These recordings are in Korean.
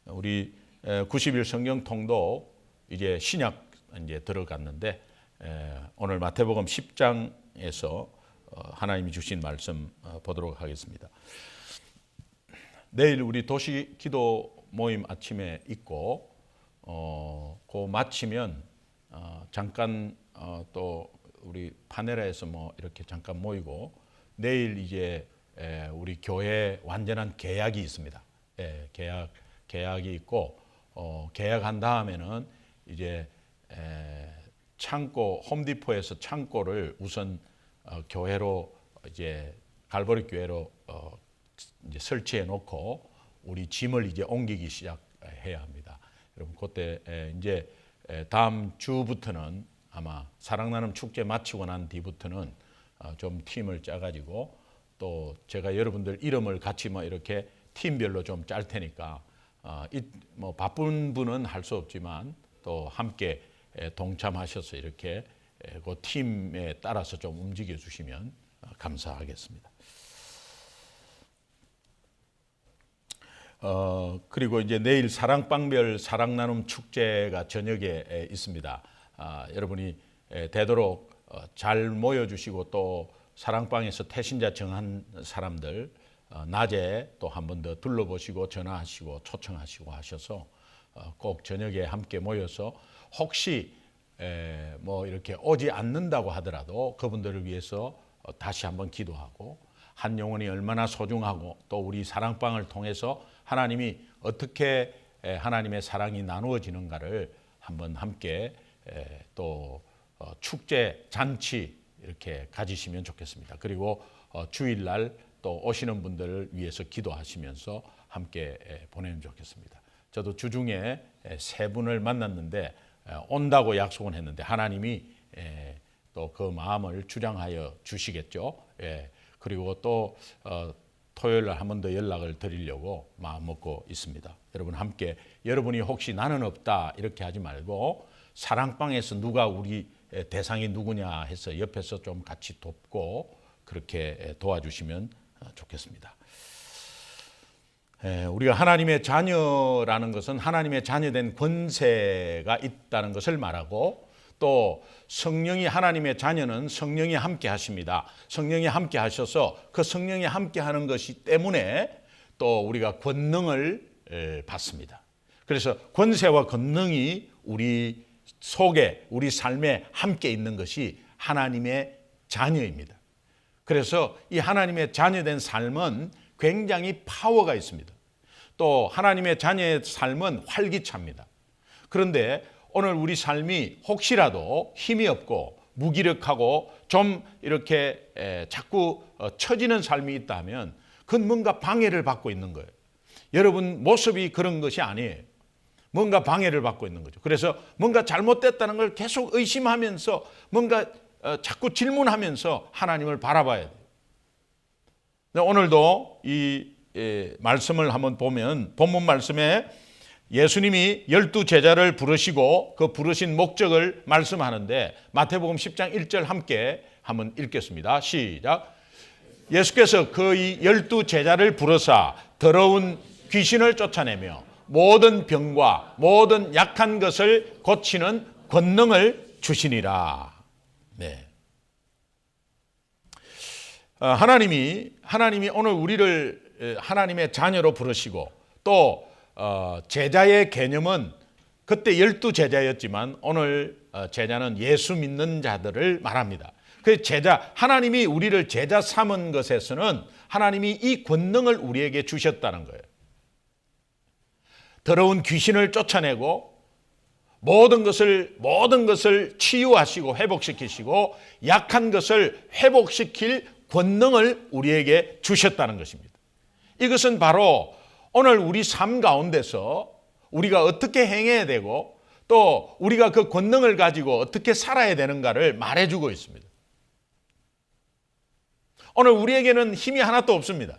우리 90일 성경 통도 이제 신약 이제 들어갔는데 오늘 마태복음 10장에서 하나님이 주신 말씀 보도록 하겠습니다. 내일 우리 도시 기도 모임 아침에 있고 그 마치면 잠깐 또 우리 파네라에서 뭐 이렇게 잠깐 모이고 내일 이제 우리 교회 완전한 개학이 있습니다. 개학이 있고 개학한 다음에는 이제 창고 홈디포에서 창고를 우선 교회로 이제 갈보리 교회로 이제 설치해 놓고 우리 짐을 이제 옮기기 시작해야 합니다. 여러분 그때 이제 다음 주부터는 아마 사랑나눔 축제 마치고 난 뒤부터는 좀 팀을 짜가지고 또 제가 여러분들 이름을 같이 뭐 이렇게 팀별로 좀 짤 테니까 뭐 바쁜 분은 할 수 없지만 또 함께 동참하셔서 이렇게 그 팀에 따라서 좀 움직여 주시면 감사하겠습니다. 그리고 이제 내일 사랑방별 사랑나눔 축제가 저녁에 있습니다. 여러분이 되도록 잘 모여주시고 또 사랑방에서 태신자 정한 사람들 낮에 또 한 번 더 둘러보시고 전화하시고 초청하시고 하셔서 꼭 저녁에 함께 모여서 혹시 뭐 이렇게 오지 않는다고 하더라도 그분들을 위해서 다시 한번 기도하고 한 영혼이 얼마나 소중하고 또 우리 사랑방을 통해서 하나님이 어떻게 하나님의 사랑이 나누어지는가를 한번 함께 또 축제 잔치 이렇게 가지시면 좋겠습니다. 그리고 주일날 또 오시는 분들을 위해서 기도하시면서 함께 보내면 좋겠습니다. 저도 주중에 세 분을 만났는데 온다고 약속은 했는데 하나님이 또 그 마음을 주장하여 주시겠죠. 그리고 또 토요일날 한 번 더 연락을 드리려고 마음 먹고 있습니다. 여러분 함께 여러분이 혹시 나는 없다 이렇게 하지 말고 사랑방에서 누가 우리 대상이 누구냐 해서 옆에서 좀 같이 돕고 그렇게 도와주시면 좋겠습니다. 우리가 하나님의 자녀라는 것은 하나님의 자녀된 권세가 있다는 것을 말하고 또 성령이 하나님의 자녀는 성령이 함께 하십니다. 성령이 함께 하셔서 그 성령이 함께 하는 것이 때문에 또 우리가 권능을 받습니다. 그래서 권세와 권능이 우리 속에 우리 삶에 함께 있는 것이 하나님의 자녀입니다. 그래서 이 하나님의 자녀된 삶은 굉장히 파워가 있습니다. 또 하나님의 자녀의 삶은 활기차입니다. 그런데 오늘 우리 삶이 혹시라도 힘이 없고 무기력하고 좀 이렇게 자꾸 처지는 삶이 있다면 그건 뭔가 방해를 받고 있는 거예요. 여러분 모습이 그런 것이 아니에요. 뭔가 방해를 받고 있는 거죠. 그래서 뭔가 잘못됐다는 걸 계속 의심하면서 뭔가 자꾸 질문하면서 하나님을 바라봐야 돼요. 오늘도 이 말씀을 한번 보면 본문 말씀에 예수님이 12제자를 부르시고 그 부르신 목적을 말씀하는데 마태복음 10장 1절 함께 한번 읽겠습니다. 시작. 예수께서 그의 12제자를 부르사 더러운 귀신을 쫓아내며 모든 병과 모든 약한 것을 고치는 권능을 주시니라. 네. 하나님이 오늘 우리를 하나님의 자녀로 부르시고 또 제자의 개념은 그때 12제자였지만 오늘 제자는 예수 믿는 자들을 말합니다. 그 제자, 하나님이 우리를 제자 삼은 것에서는 하나님이 이 권능을 우리에게 주셨다는 거예요. 더러운 귀신을 쫓아내고 모든 것을 치유하시고 회복시키시고 약한 것을 회복시킬 권능을 우리에게 주셨다는 것입니다. 이것은 바로 오늘 우리 삶 가운데서 우리가 어떻게 행해야 되고 또 우리가 그 권능을 가지고 어떻게 살아야 되는가를 말해주고 있습니다. 오늘 우리에게는 힘이 하나도 없습니다.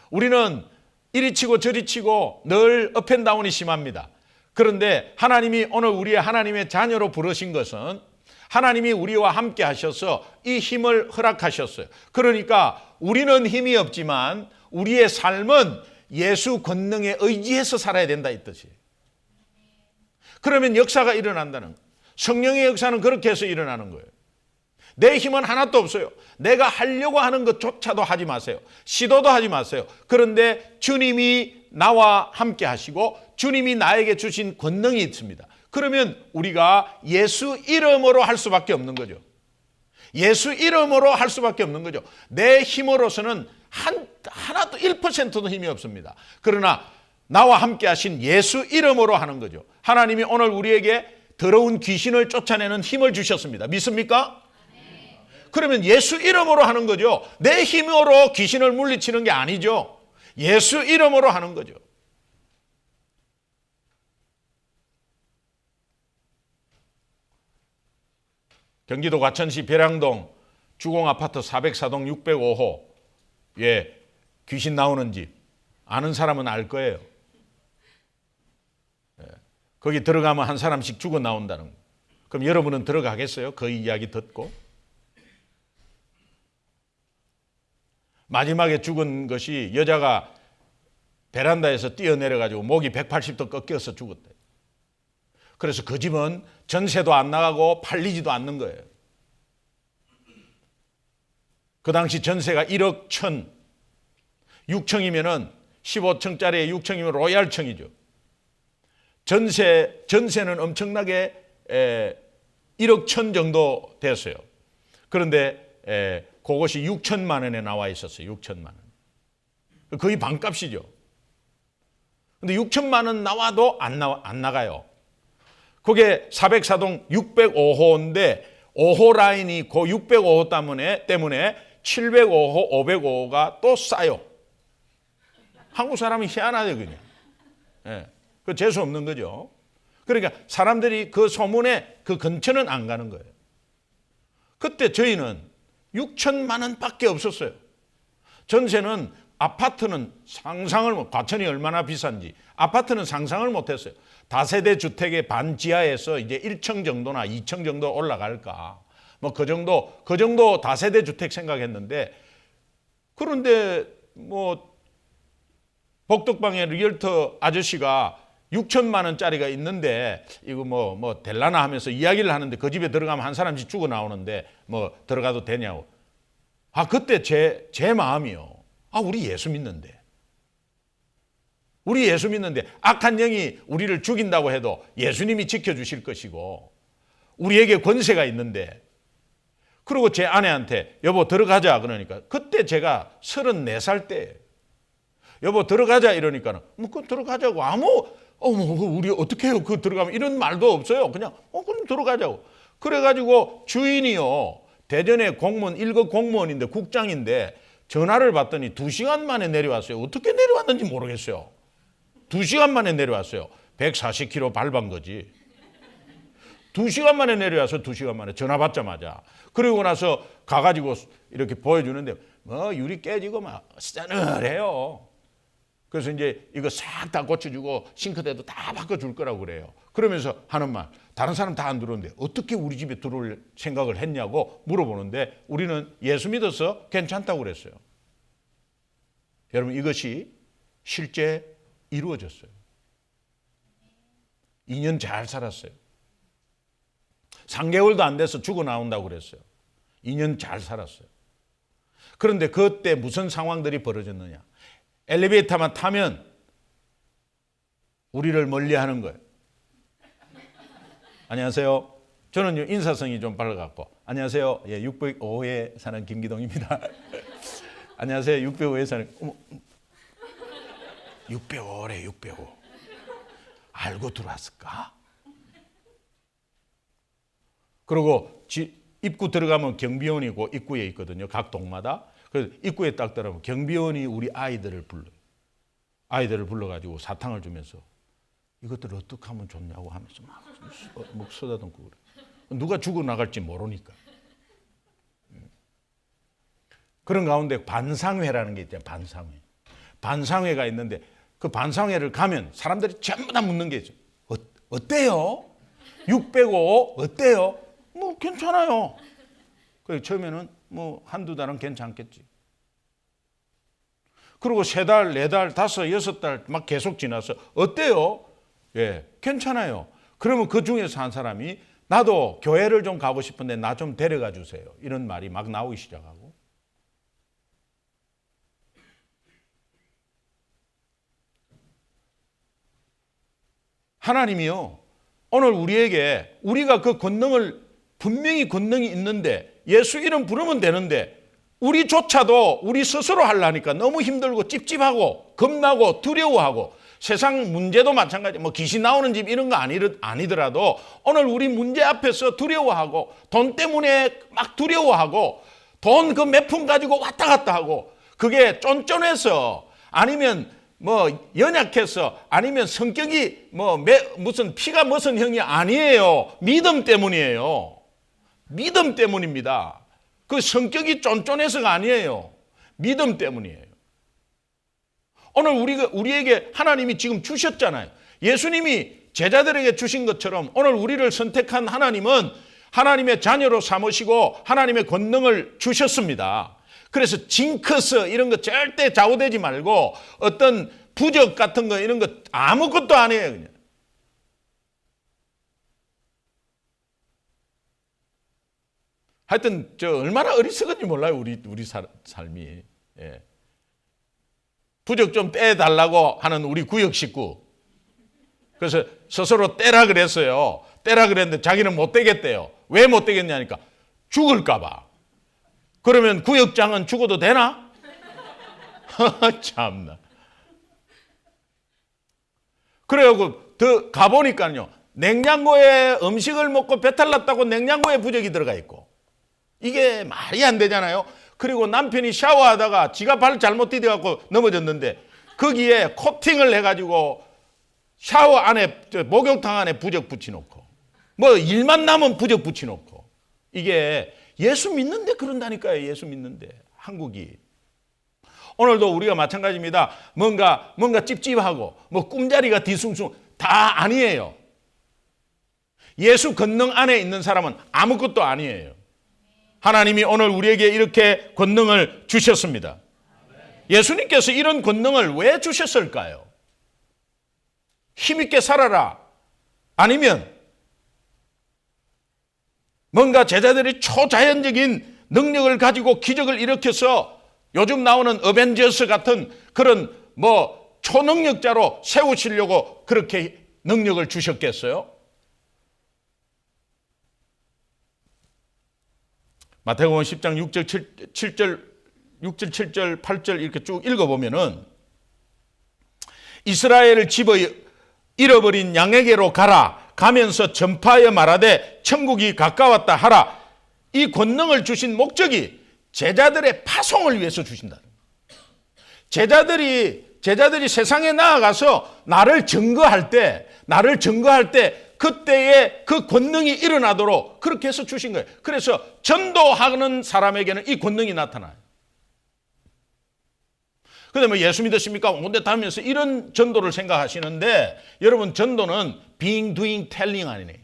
우리는 이리 치고 저리 치고 늘 업앤다운이 심합니다. 그런데 하나님이 오늘 우리의 하나님의 자녀로 부르신 것은 하나님이 우리와 함께 하셔서 이 힘을 허락하셨어요. 그러니까 우리는 힘이 없지만 우리의 삶은 예수 권능에 의지해서 살아야 된다 이 뜻이에요. 그러면 역사가 일어난다는 거예요. 성령의 역사는 그렇게 해서 일어나는 거예요. 내 힘은 하나도 없어요. 내가 하려고 하는 것조차도 하지 마세요. 시도도 하지 마세요. 그런데 주님이 나와 함께 하시고 주님이 나에게 주신 권능이 있습니다. 그러면 우리가 예수 이름으로 할 수밖에 없는 거죠. 예수 이름으로 할 수밖에 없는 거죠. 내 힘으로서는 하나도 1%도 힘이 없습니다. 그러나 나와 함께 하신 예수 이름으로 하는 거죠. 하나님이 오늘 우리에게 더러운 귀신을 쫓아내는 힘을 주셨습니다. 믿습니까? 그러면 예수 이름으로 하는 거죠. 내 힘으로 귀신을 물리치는 게 아니죠. 예수 이름으로 하는 거죠. 경기도 과천시 벼량동 주공아파트 404동 605호에 귀신 나오는 집 아는 사람은 알 거예요. 거기 들어가면 한 사람씩 죽어 나온다는 거. 그럼 여러분은 들어가겠어요? 그 이야기 듣고? 마지막에 죽은 것이 여자가 베란다에서 뛰어내려가지고 목이 180도 꺾여서 죽었대. 그래서 그 집은 전세도 안 나가고 팔리지도 않는 거예요. 그 당시 전세가 1억 1천, 6층이면은 15층짜리에 6층이면 로얄층이죠. 전세는 엄청나게 1억 1천 정도 됐어요. 그런데 그것이 6천만 원에 나와 있었어요. 6천만 원. 거의 반값이죠. 근데 6천만 원 나와도 안 나가요. 그게 404동 605호인데 5호 라인이 그 605호 때문에 705호, 505호가 또 싸요. 한국 사람이 희한하죠, 그냥. 예. 그 재수 없는 거죠. 그러니까 사람들이 그 소문에 그 근처는 안 가는 거예요. 그때 저희는 6천만 원밖에 없었어요. 전세는 아파트는 과천이 얼마나 비싼지 아파트는 상상을 못했어요. 다세대 주택의 반지하에서 이제 1층 정도나 2층 정도 올라갈까. 뭐 그 정도 다세대 주택 생각했는데 그런데 뭐 복덕방에 리얼터 아저씨가 6천만 원짜리가 있는데 이거 뭐 될라나 하면서 이야기를 하는데 그 집에 들어가면 한 사람씩 죽어 나오는데 뭐 들어가도 되냐고. 그때 제 마음이요. 우리 예수 믿는데. 우리 예수 믿는데 악한 영이 우리를 죽인다고 해도 예수님이 지켜주실 것이고 우리에게 권세가 있는데 그리고 제 아내한테 여보 들어가자 그러니까 그때 제가 34살 때예요. 여보 들어가자 이러니까 그 들어가자고 우리 어떻게 해요? 그 들어가면 이런 말도 없어요. 그냥 그럼 들어가자고. 그래가지고 주인이요. 대전의 1급 공무원인데 국장인데 전화를 받더니 2시간 만에 내려왔어요. 어떻게 내려왔는지 모르겠어요. 2시간 만에 내려왔어요. 140km 밟은 거지. 2시간 만에 내려와서 2시간 만에 전화 받자마자. 그리고 나서 가가지고 이렇게 보여주는데 유리 깨지고 막 싸늘해요. 그래서 이제 이거 싹 다 고쳐주고 싱크대도 다 바꿔줄 거라고 그래요. 그러면서 하는 말, 다른 사람 다 안 들어오는데 어떻게 우리 집에 들어올 생각을 했냐고 물어보는데 우리는 예수 믿어서 괜찮다고 그랬어요. 여러분 이것이 실제 이루어졌어요. 2년 잘 살았어요. 3개월도 안 돼서 죽어 나온다고 그랬어요. 2년 잘 살았어요. 그런데 그때 무슨 상황들이 벌어졌느냐. 엘리베이터만 타면 우리를 멀리하는 거예요. 안녕하세요. 저는 인사성이 좀 빨라갖고 안녕하세요. 605호에 사는 김기동입니다. 안녕하세요. 605호에 사는 605래 605. 알고 들어왔을까? 그리고 입구 들어가면 경비원이고 입구에 있거든요. 각 동마다. 그래서 입구에 딱 들어가면 경비원이 우리 아이들을 불러요. 아이들을 불러가지고 사탕을 주면서 이것들 어떻게 하면 좋냐고 하면서 막 쏟아듬고 그래. 누가 죽어나갈지 모르니까. 그런 가운데 반상회라는 게 있잖아요. 반상회. 반상회가 있는데 그 반상회를 가면 사람들이 전부 다 묻는 게 있어요. 어때요? 605 어때요? 뭐 괜찮아요. 그래서 처음에는 뭐 한두 달은 괜찮겠지. 그리고 3달, 4달, 5, 6달 막 계속 지나서 어때요? 예, 괜찮아요. 그러면 그 중에서 한 사람이 나도 교회를 좀 가고 싶은데 나 좀 데려가 주세요. 이런 말이 막 나오기 시작하고. 하나님이요, 오늘 우리에게 우리가 그 권능을 분명히 권능이 있는데 예수 이름 부르면 되는데 우리조차도 우리 스스로 하려니까 너무 힘들고 찝찝하고 겁나고 두려워하고 세상 문제도 마찬가지 뭐 귀신 나오는 집 이런 거 아니더라도 오늘 우리 문제 앞에서 두려워하고 돈 때문에 막 두려워하고 돈 그 몇 푼 가지고 왔다 갔다 하고 그게 쫀쫀해서 아니면 뭐 연약해서 아니면 성격이 뭐 무슨 피가 무슨 형이 아니에요. 믿음 때문이에요. 믿음 때문입니다. 그 성격이 쫀쫀해서가 아니에요. 믿음 때문이에요. 오늘 우리에게 하나님이 지금 주셨잖아요. 예수님이 제자들에게 주신 것처럼 오늘 우리를 선택한 하나님은 하나님의 자녀로 삼으시고 하나님의 권능을 주셨습니다. 그래서 징크스 이런 거 절대 좌우되지 말고 어떤 부적 같은 거 이런 거 아무것도 안 해요. 그냥. 하여튼 저 얼마나 어리석은지 몰라요. 우리 삶이. 예. 부적 좀 떼달라고 하는 우리 구역 식구. 그래서 스스로 떼라 그랬어요. 떼라 그랬는데 자기는 못 떼겠대요. 왜 못 떼겠냐니까 죽을까 봐. 그러면 구역장은 죽어도 되나? 참나. 그래갖고 더 가보니까요. 냉장고에 음식을 먹고 배탈 났다고 냉장고에 부적이 들어가 있고. 이게 말이 안 되잖아요. 그리고 남편이 샤워하다가 지가 발 잘못 디뎌갖고 넘어졌는데 거기에 코팅을 해가지고 샤워 안에 목욕탕 안에 부적 붙여놓고 뭐 일만 나면 부적 붙여놓고 이게 예수 믿는데 그런다니까요. 예수 믿는데 한국이. 오늘도 우리가 마찬가지입니다. 뭔가 찝찝하고 뭐 꿈자리가 뒤숭숭 다 아니에요. 예수 권능 안에 있는 사람은 아무것도 아니에요. 하나님이 오늘 우리에게 이렇게 권능을 주셨습니다. 예수님께서 이런 권능을 왜 주셨을까요? 힘있게 살아라. 아니면 뭔가 제자들이 초자연적인 능력을 가지고 기적을 일으켜서 요즘 나오는 어벤져스 같은 그런 뭐 초능력자로 세우시려고 그렇게 능력을 주셨겠어요? 마태복음 10장 6절 7절 8절 이렇게 쭉 읽어보면은 이스라엘을 집어 잃어버린 양에게로 가라. 가면서 전파하여 말하되 천국이 가까웠다 하라. 이 권능을 주신 목적이 제자들의 파송을 위해서 주신다. 제자들이 세상에 나아가서 나를 증거할 때 그때에 그 권능이 일어나도록 그렇게 해서 주신 거예요. 그래서 전도하는 사람에게는 이 권능이 나타나요. 근데 뭐 예수 믿으십니까? 온데 다니면서 이런 전도를 생각하시는데 여러분 전도는 being, doing, telling 아니네.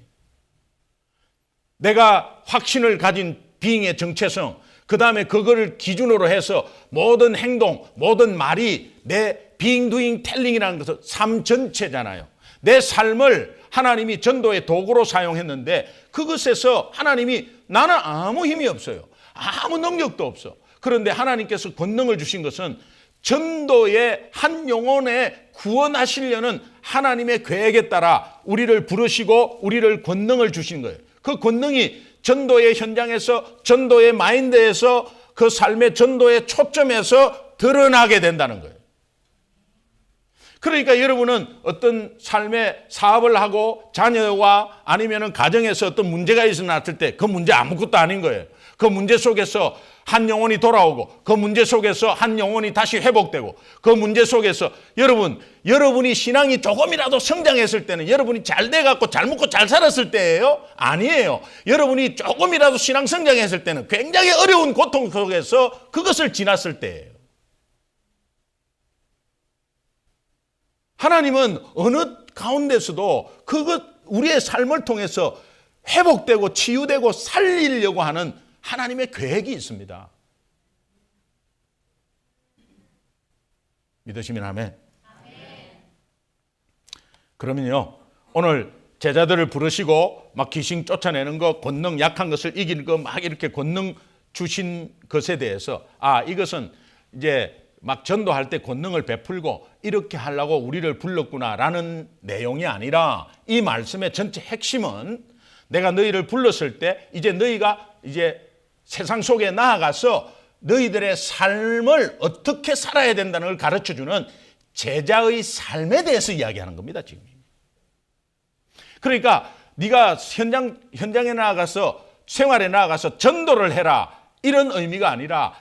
내가 확신을 가진 being의 정체성 그 다음에 그거를 기준으로 해서 모든 행동, 모든 말이 내 being, doing, telling이라는 것은 삶 전체잖아요. 내 삶을 하나님이 전도의 도구로 사용했는데 그것에서 하나님이 나는 아무 힘이 없어요. 아무 능력도 없어. 그런데 하나님께서 권능을 주신 것은 전도의 한 영혼에 구원하시려는 하나님의 계획에 따라 우리를 부르시고 우리를 권능을 주신 거예요. 그 권능이 전도의 현장에서 전도의 마인드에서 그 삶의 전도의 초점에서 드러나게 된다는 거예요. 그러니까 여러분은 어떤 삶의 사업을 하고 자녀와 아니면 가정에서 어떤 문제가 일어났을 때 그 문제 아무것도 아닌 거예요. 그 문제 속에서 한 영혼이 돌아오고 그 문제 속에서 한 영혼이 다시 회복되고 그 문제 속에서 여러분이 신앙이 조금이라도 성장했을 때는 여러분이 잘 돼갖고 잘 먹고 잘 살았을 때예요? 아니에요. 여러분이 조금이라도 신앙 성장했을 때는 굉장히 어려운 고통 속에서 그것을 지났을 때예요. 하나님은 어느 가운데서도 우리의 삶을 통해서 회복되고 치유되고 살리려고 하는 하나님의 계획이 있습니다. 믿으시면 아멘. 그러면요, 오늘 제자들을 부르시고 막 귀신 쫓아내는 거, 권능, 약한 것을 이기는 거 막 이렇게 권능 주신 것에 대해서 이것은 이제 막 전도할 때 권능을 베풀고 이렇게 하려고 우리를 불렀구나라는 내용이 아니라, 이 말씀의 전체 핵심은 내가 너희를 불렀을 때 이제 너희가 이제 세상 속에 나아가서 너희들의 삶을 어떻게 살아야 된다는 걸 가르쳐주는 제자의 삶에 대해서 이야기하는 겁니다, 지금. 그러니까 네가 현장에 나아가서, 생활에 나아가서 전도를 해라, 이런 의미가 아니라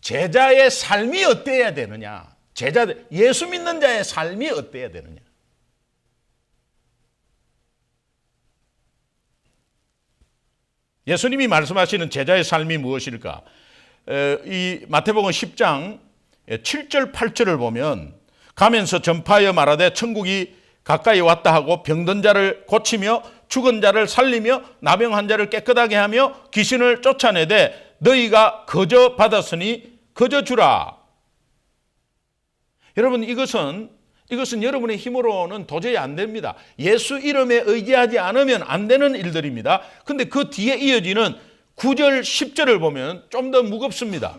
제자의 삶이 어때야 되느냐, 예수 믿는 자의 삶이 어때야 되느냐. 예수님이 말씀하시는 제자의 삶이 무엇일까? 이 마태복음 10장 7절 8절을 보면, 가면서 전파하여 말하되 천국이 가까이 왔다 하고 병든 자를 고치며 죽은 자를 살리며 나병한 자를 깨끗하게 하며 귀신을 쫓아내되 너희가 거저 받았으니 거저 주라. 여러분, 이것은 여러분의 힘으로는 도저히 안 됩니다. 예수 이름에 의지하지 않으면 안 되는 일들입니다. 근데 그 뒤에 이어지는 9절 10절을 보면 좀 더 무겁습니다.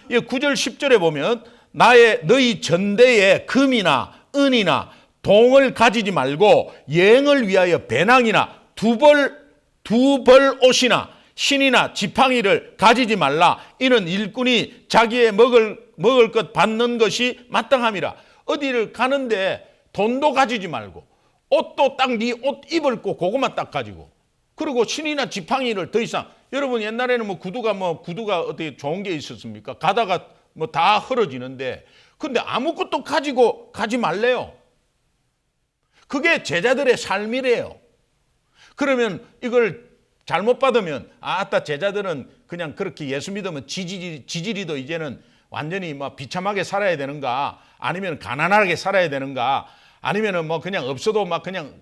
9절 10절에 보면 너희 전대에 금이나 은이나 동을 가지지 말고 여행을 위하여 배낭이나 두 벌 옷이나 신이나 지팡이를 가지지 말라. 이는 일꾼이 자기의 먹을 것 받는 것이 마땅함이라. 어디를 가는데 돈도 가지지 말고 옷도 딱 네 옷 입을 거 그것만 딱 가지고, 그리고 신이나 지팡이를 더 이상, 여러분 옛날에는 구두가 어떻게 좋은 게 있었습니까? 가다가 다 흐러지는데, 근데 아무것도 가지고 가지 말래요. 그게 제자들의 삶이래요. 그러면 이걸 잘못 받으면 제자들은 그냥 그렇게 예수 믿으면 지지리도 이제는 완전히 비참하게 살아야 되는가, 아니면 가난하게 살아야 되는가, 아니면은 그냥 없어도 그냥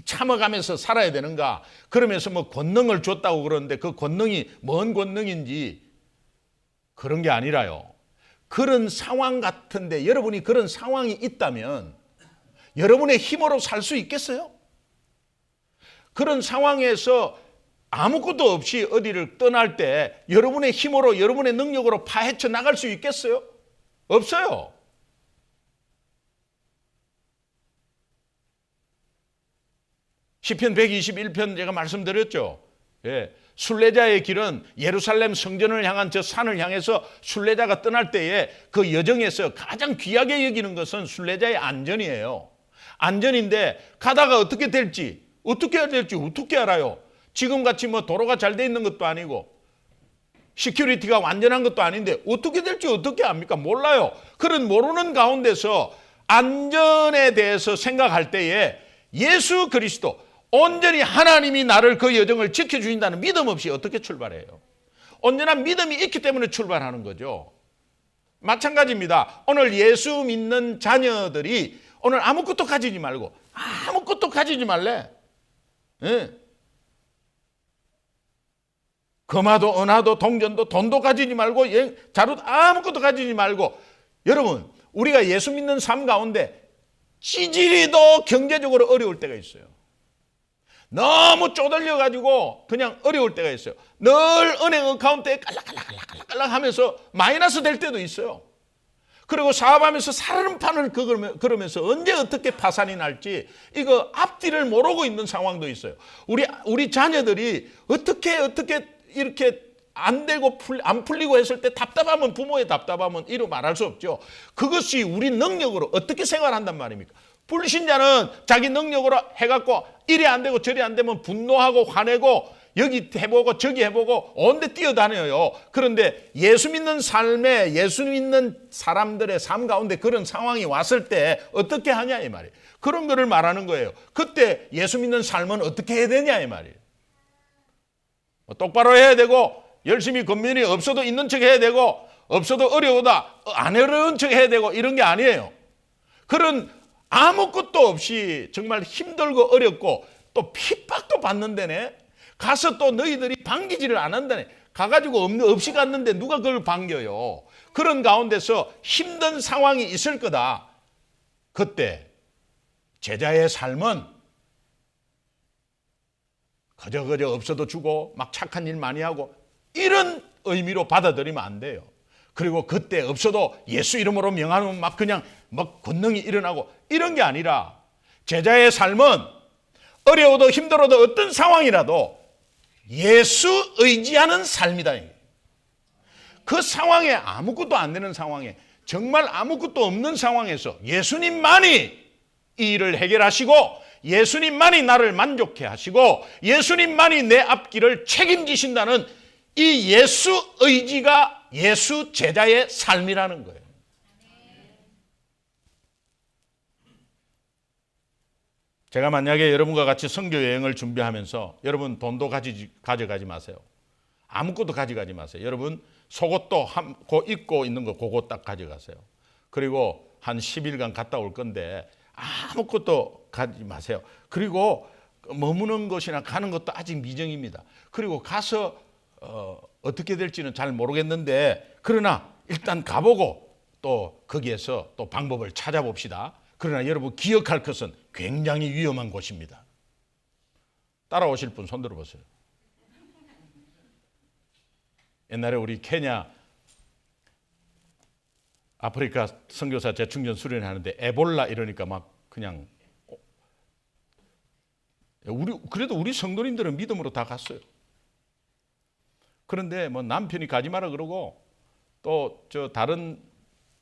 참아가면서 살아야 되는가, 그러면서 권능을 줬다고 그러는데 그 권능이 뭔 권능인지, 그런 게 아니라요. 그런 상황 같은데 여러분이 그런 상황이 있다면 여러분의 힘으로 살 수 있겠어요? 그런 상황에서 아무것도 없이 어디를 떠날 때 여러분의 힘으로, 여러분의 능력으로 파헤쳐 나갈 수 있겠어요? 없어요. 시편 121편 제가 말씀드렸죠. 순례자의 길은 예루살렘 성전을 향한 저 산을 향해서 순례자가 떠날 때에 그 여정에서 가장 귀하게 여기는 것은 순례자의 안전이에요. 안전인데 가다가 어떻게 될지 어떻게 알아요? 지금같이 도로가 잘 돼 있는 것도 아니고 시큐리티가 완전한 것도 아닌데 어떻게 될지 어떻게 압니까? 몰라요. 그런 모르는 가운데서 안전에 대해서 생각할 때에 예수 그리스도, 온전히 하나님이 나를 그 여정을 지켜주신다는 믿음 없이 어떻게 출발해요? 온전한 믿음이 있기 때문에 출발하는 거죠. 마찬가지입니다. 오늘 예수 믿는 자녀들이 오늘 아무것도 가지지 말래. 금화도 은화도 동전도 돈도 가지지 말고 자루도 아무것도 가지지 말고, 여러분 우리가 예수 믿는 삶 가운데 찌질이도 경제적으로 어려울 때가 있어요. 너무 쪼들려 가지고 그냥 어려울 때가 있어요. 늘 은행 어카운트에 깔락깔락 하면서 마이너스 될 때도 있어요. 그리고 사업하면서 살얼음판을 그러면서 언제 어떻게 파산이 날지 이거 앞뒤를 모르고 있는 상황도 있어요. 우리 자녀들이 어떻게 이렇게 안 되고 안 풀리고 했을 때 답답하면, 부모의 답답함은 이루 말할 수 없죠. 그것이 우리 능력으로 어떻게 생활한단 말입니까? 불신자는 자기 능력으로 해갖고 이리 안 되고 저리 안 되면 분노하고 화내고 여기 해보고 저기 해보고 온데 뛰어다녀요. 그런데 예수 믿는 삶에, 예수 믿는 사람들의 삶 가운데 그런 상황이 왔을 때 어떻게 하냐 이 말이에요. 그런 거를 말하는 거예요. 그때 예수 믿는 삶은 어떻게 해야 되냐 이 말이에요. 똑바로 해야 되고, 열심히 겉면이 없어도 있는 척 해야 되고, 없어도 어려우다 안 어려운 척 해야 되고, 이런 게 아니에요. 그런 아무것도 없이 정말 힘들고 어렵고 또 핍박도 받는 데네 가서 또 너희들이 반기지를 안 한다네. 가가지고 없이 갔는데 누가 그걸 반겨요? 그런 가운데서 힘든 상황이 있을 거다. 그때 제자의 삶은 그저 없어도 주고 막 착한 일 많이 하고 이런 의미로 받아들이면 안 돼요. 그리고 그때 없어도 예수 이름으로 명하면 막 그냥 막 권능이 일어나고 이런 게 아니라 제자의 삶은 어려워도 힘들어도 어떤 상황이라도 예수 의지하는 삶이다. 그 상황에 아무것도 안 되는 상황에 정말 아무것도 없는 상황에서 예수님만이 이 일을 해결하시고 예수님만이 나를 만족해 하시고 예수님만이 내 앞길을 책임지신다는 이 예수 의지가 예수 제자의 삶이라는 거예요. 제가 만약에 여러분과 같이 선교 여행을 준비하면서 여러분 돈도 가져가지 마세요. 아무것도 가져가지 마세요. 여러분 속옷도 입고 있는 거 그거 딱 가져가세요. 그리고 한 10일간 갔다 올 건데 아무것도 가지 마세요. 그리고 머무는 곳이나 가는 것도 아직 미정입니다. 그리고 가서 어떻게 될지는 잘 모르겠는데 그러나 일단 가보고 또 거기에서 또 방법을 찾아봅시다. 그러나 여러분 기억할 것은 굉장히 위험한 곳입니다. 따라오실 분 손 들어보세요. 옛날에 우리 케냐 아프리카 선교사 재충전 수련하는데 에볼라 이러니까 막 그냥 그래도 우리 성도님들은 믿음으로 다 갔어요. 그런데 뭐 남편이 가지 마라 그러고 또 저 다른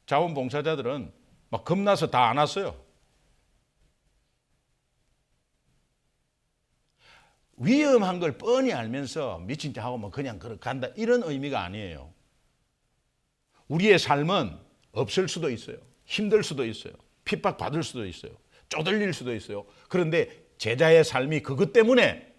자원봉사자들은 막 겁나서 다 안 왔어요. 위험한 걸 뻔히 알면서 미친 척 하고 뭐 그냥 간다 이런 의미가 아니에요. 우리의 삶은 없을 수도 있어요. 힘들 수도 있어요. 핍박받을 수도 있어요. 쪼들릴 수도 있어요. 그런데 제자의 삶이 그것 때문에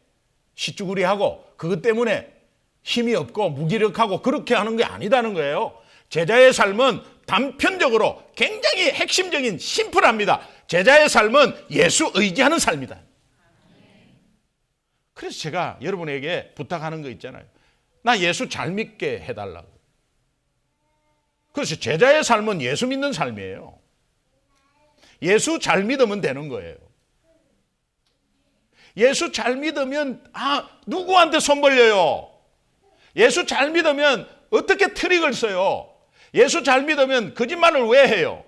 시쭈구리하고 그것 때문에 힘이 없고 무기력하고 그렇게 하는 게 아니다는 거예요. 제자의 삶은 단편적으로 굉장히 핵심적인 심플합니다. 제자의 삶은 예수 의지하는 삶이다. 그래서 제가 여러분에게 부탁하는 거 있잖아요. 나 예수 잘 믿게 해달라고. 그래서 제자의 삶은 예수 믿는 삶이에요. 예수 잘 믿으면 되는 거예요. 예수 잘 믿으면 누구한테 손 벌려요? 예수 잘 믿으면 어떻게 트릭을 써요? 예수 잘 믿으면 거짓말을 왜 해요?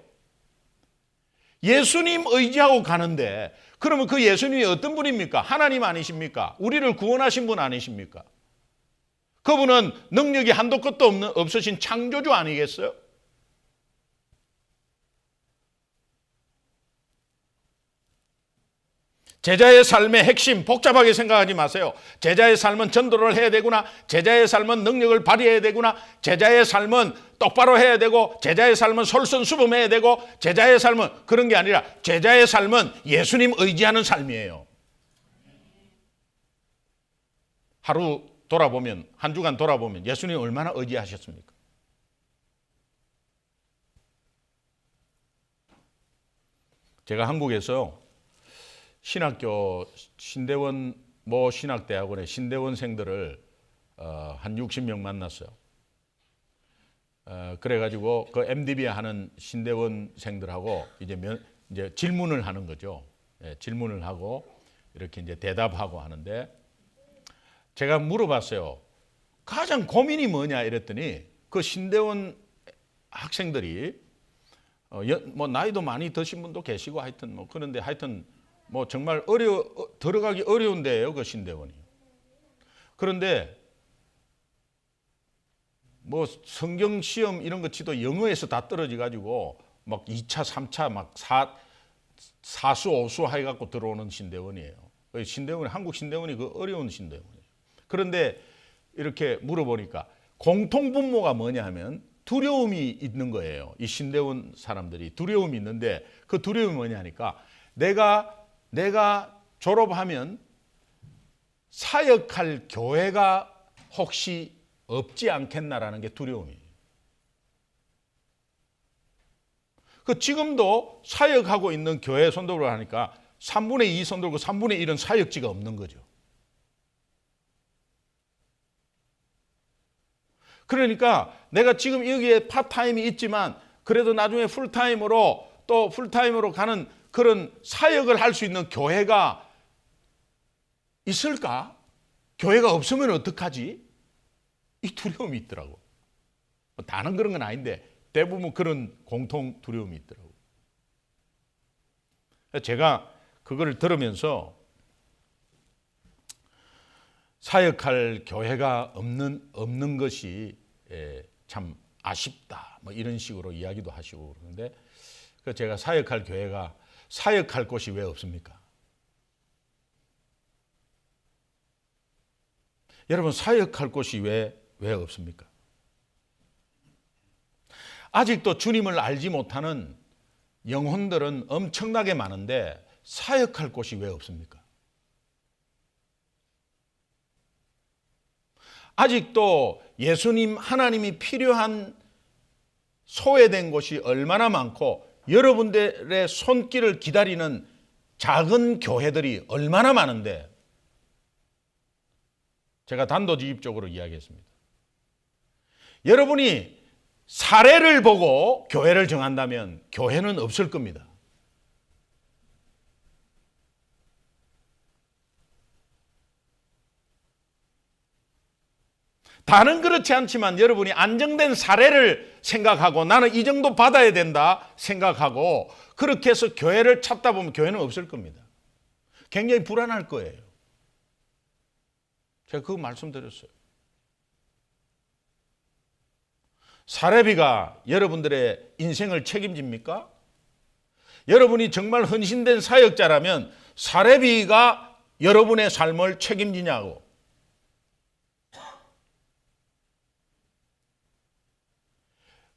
예수님 의지하고 가는데 그러면 그 예수님이 어떤 분입니까? 하나님 아니십니까? 우리를 구원하신 분 아니십니까? 그분은 능력이 한도 끝도 없으신 창조주 아니겠어요? 제자의 삶의 핵심 복잡하게 생각하지 마세요. 제자의 삶은 전도를 해야 되구나. 제자의 삶은 능력을 발휘해야 되구나. 제자의 삶은 똑바로 해야 되고 제자의 삶은 솔선수범해야 되고 제자의 삶은 그런 게 아니라 제자의 삶은 예수님 의지하는 삶이에요. 하루 돌아보면 한 주간 돌아보면 예수님 얼마나 의지하셨습니까? 제가 한국에서 신학교 신대원 모 신학대학원의 신대원생들을 한 60명 만났어요. 그래가지고 그 MDB 하는 신대원생들하고 이제 질문을 하는 거죠. 질문을 하고 이렇게 이제 대답하고 하는데 제가 물어봤어요. 가장 고민이 뭐냐 이랬더니 그 신대원 학생들이 뭐 나이도 많이 드신 분도 계시고 하여튼 뭐 그런데 하여튼 뭐 정말 들어가기 어려운 데예요, 그 신대원이. 그런데 뭐 성경 시험 이런 거 치도 영어에서 다 떨어져 가지고 막 2차, 3차 막 사수, 오수 해 갖고 들어오는 신대원이에요. 신대원이 한국 신대원이 그 어려운 신대원이에요. 그런데 이렇게 물어보니까 공통 분모가 뭐냐 하면 두려움이 있는 거예요. 이 신대원 사람들이 두려움이 있는데 그 두려움이 뭐냐 하니까 내가 졸업하면 사역할 교회가 혹시 없지 않겠나라는 게 두려움이에요. 지금도 사역하고 있는 교회 선도를 하니까 3분의 2 선도고 3분의 1은 사역지가 없는 거죠. 그러니까 내가 지금 여기에 파트타임이 있지만 그래도 나중에 풀타임으로 또 풀타임으로 가는 그런 사역을 할 수 있는 교회가 있을까? 교회가 없으면 어떡하지? 이 두려움이 있더라고. 다는 그런 건 아닌데 대부분 그런 공통 두려움이 있더라고. 제가 그거를 들으면서 사역할 교회가 없는 것이 참 아쉽다. 뭐 이런 식으로 이야기도 하시고 그러는데 제가 사역할 교회가 사역할 곳이 왜 없습니까? 여러분 사역할 곳이 왜 없습니까? 아직도 주님을 알지 못하는 영혼들은 엄청나게 많은데 사역할 곳이 왜 없습니까? 아직도 예수님 하나님이 필요한 소외된 곳이 얼마나 많고 여러분들의 손길을 기다리는 작은 교회들이 얼마나 많은데 제가 단도직입적으로 이야기했습니다. 여러분이 사례를 보고 교회를 정한다면 교회는 없을 겁니다. 다는 그렇지 않지만 여러분이 안정된 사례를 생각하고 나는 이 정도 받아야 된다 생각하고 그렇게 해서 교회를 찾다 보면 교회는 없을 겁니다. 굉장히 불안할 거예요. 제가 그거 말씀드렸어요. 사례비가 여러분들의 인생을 책임집니까? 여러분이 정말 헌신된 사역자라면 사례비가 여러분의 삶을 책임지냐고.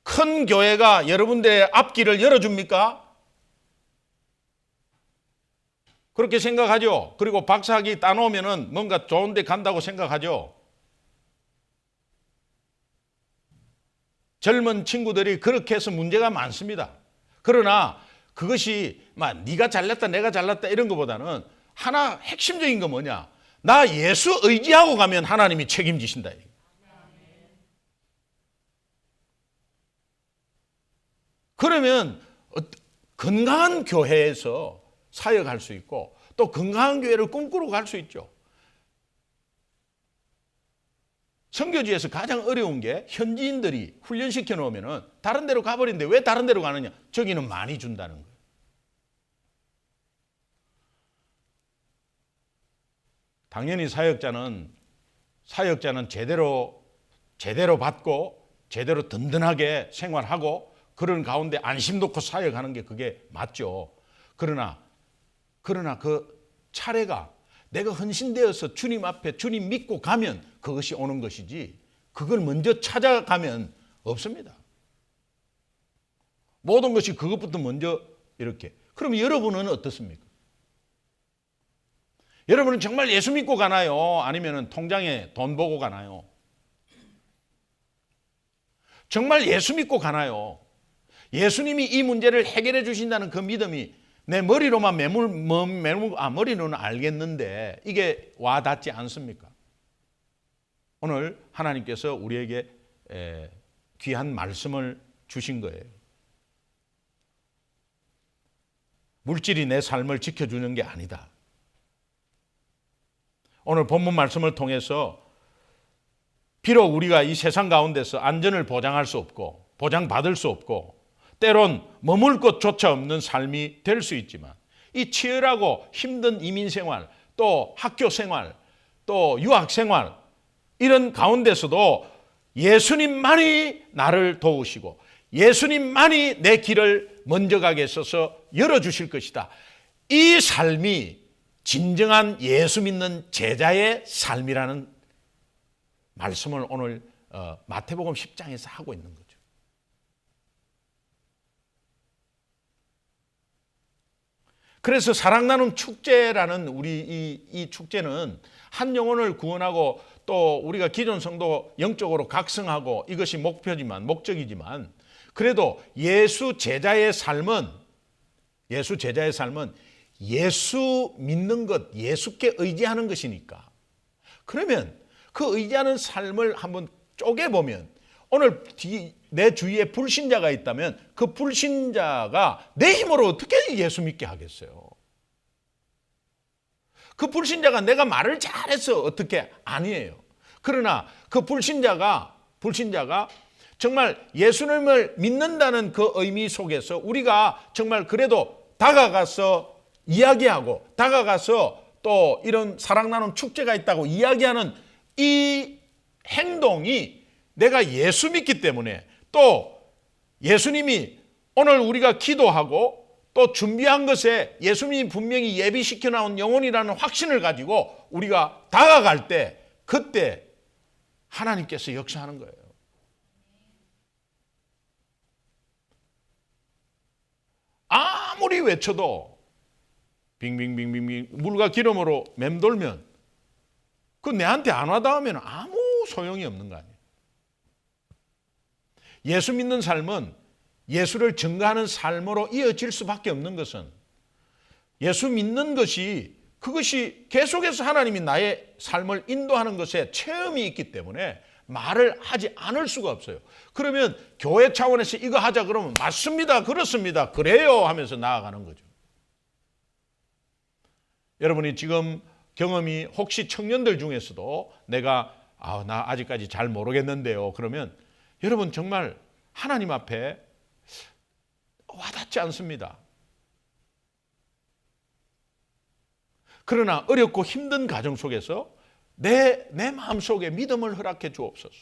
큰 교회가 여러분들의 앞길을 열어줍니까? 그렇게 생각하죠. 그리고 박사학위 따놓으면 뭔가 좋은 데 간다고 생각하죠. 젊은 친구들이 그렇게 해서 문제가 많습니다. 그러나 그것이 막 네가 잘났다 내가 잘났다 이런 것보다는 하나 핵심적인 거 뭐냐. 나 예수 의지하고 가면 하나님이 책임지신다. 그러면 건강한 교회에서 사역할 수 있고 또 건강한 교회를 꿈꾸러 갈 수 있죠. 선교지에서 가장 어려운 게 현지인들이 훈련시켜 놓으면 다른 데로 가버리는데 왜 다른 데로 가느냐? 저기는 많이 준다는 거예요. 당연히 사역자는 제대로 받고 제대로 든든하게 생활하고 그런 가운데 안심 놓고 사역하는 게 그게 맞죠. 그러나 그 차례가 내가 헌신되어서 주님 앞에 주님 믿고 가면 그것이 오는 것이지 그걸 먼저 찾아가면 없습니다. 모든 것이 그것부터 먼저 이렇게. 그럼 여러분은 어떻습니까? 여러분은 정말 예수 믿고 가나요? 아니면 통장에 돈 보고 가나요? 정말 예수 믿고 가나요? 예수님이 이 문제를 해결해 주신다는 그 믿음이 내 머리로만 머리로는 알겠는데 이게 와 닿지 않습니까? 오늘 하나님께서 우리에게 귀한 말씀을 주신 거예요. 물질이 내 삶을 지켜주는 게 아니다. 오늘 본문 말씀을 통해서 비록 우리가 이 세상 가운데서 안전을 보장할 수 없고 보장받을 수 없고 때론 머물 곳조차 없는 삶이 될 수 있지만 이 치열하고 힘든 이민생활 또 학교생활 또 유학생활 이런 가운데서도 예수님만이 나를 도우시고 예수님만이 내 길을 먼저 가게 해서 열어주실 것이다. 이 삶이 진정한 예수 믿는 제자의 삶이라는 말씀을 오늘 마태복음 10장에서 하고 있는 거죠. 그래서 사랑 나눔 축제라는 우리 이 축제는 한 영혼을 구원하고 또 우리가 기존 성도 영적으로 각성하고 이것이 목적이지만 그래도 예수 제자의 삶은 예수 믿는 것, 예수께 의지하는 것이니까 그러면 그 의지하는 삶을 한번 쪼개보면 오늘 내 주위에 불신자가 있다면 그 불신자가 내 힘으로 어떻게 예수 믿게 하겠어요? 그 불신자가 내가 말을 잘해서 어떻게 아니에요. 그러나 그 불신자가 정말 예수님을 믿는다는 그 의미 속에서 우리가 정말 그래도 다가가서 이야기하고 다가가서 또 이런 사랑 나눔 축제가 있다고 이야기하는 이 행동이 내가 예수 믿기 때문에 또 예수님이 오늘 우리가 기도하고 또 준비한 것에 예수님이 분명히 예비시켜 나온 영혼이라는 확신을 가지고 우리가 다가갈 때 그때 하나님께서 역사하는 거예요. 아무리 외쳐도 빙빙빙빙 물과 기름으로 맴돌면 그 내한테 안 와닿으면 아무 소용이 없는 거 아니에요. 예수 믿는 삶은 예수를 증거하는 삶으로 이어질 수밖에 없는 것은 예수 믿는 것이 그것이 계속해서 하나님이 나의 삶을 인도하는 것에 체험이 있기 때문에 말을 하지 않을 수가 없어요. 그러면 교회 차원에서 이거 하자 그러면 맞습니다, 그렇습니다, 그래요 하면서 나아가는 거죠. 여러분이 지금 경험이 혹시 청년들 중에서도 내가 나 아직까지 잘 모르겠는데요 그러면 여러분 정말 하나님 앞에 와닿지 않습니다. 그러나 어렵고 힘든 가정 속에서 내 마음속에 믿음을 허락해 주옵소서.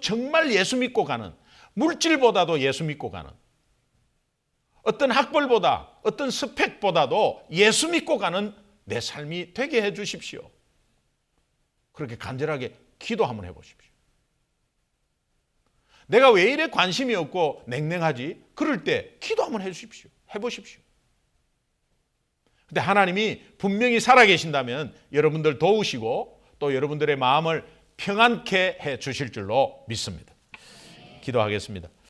정말 예수 믿고 가는, 물질보다도 예수 믿고 가는, 어떤 학벌보다 어떤 스펙보다도 예수 믿고 가는 내 삶이 되게 해 주십시오. 그렇게 간절하게 기도 한번 해보십시오. 내가 왜 이래 관심이 없고 냉랭하지? 그럴 때 기도 한번 해주십시오. 해보십시오. 근데 하나님이 분명히 살아계신다면 여러분들 도우시고 또 여러분들의 마음을 평안케 해 주실 줄로 믿습니다. 기도하겠습니다.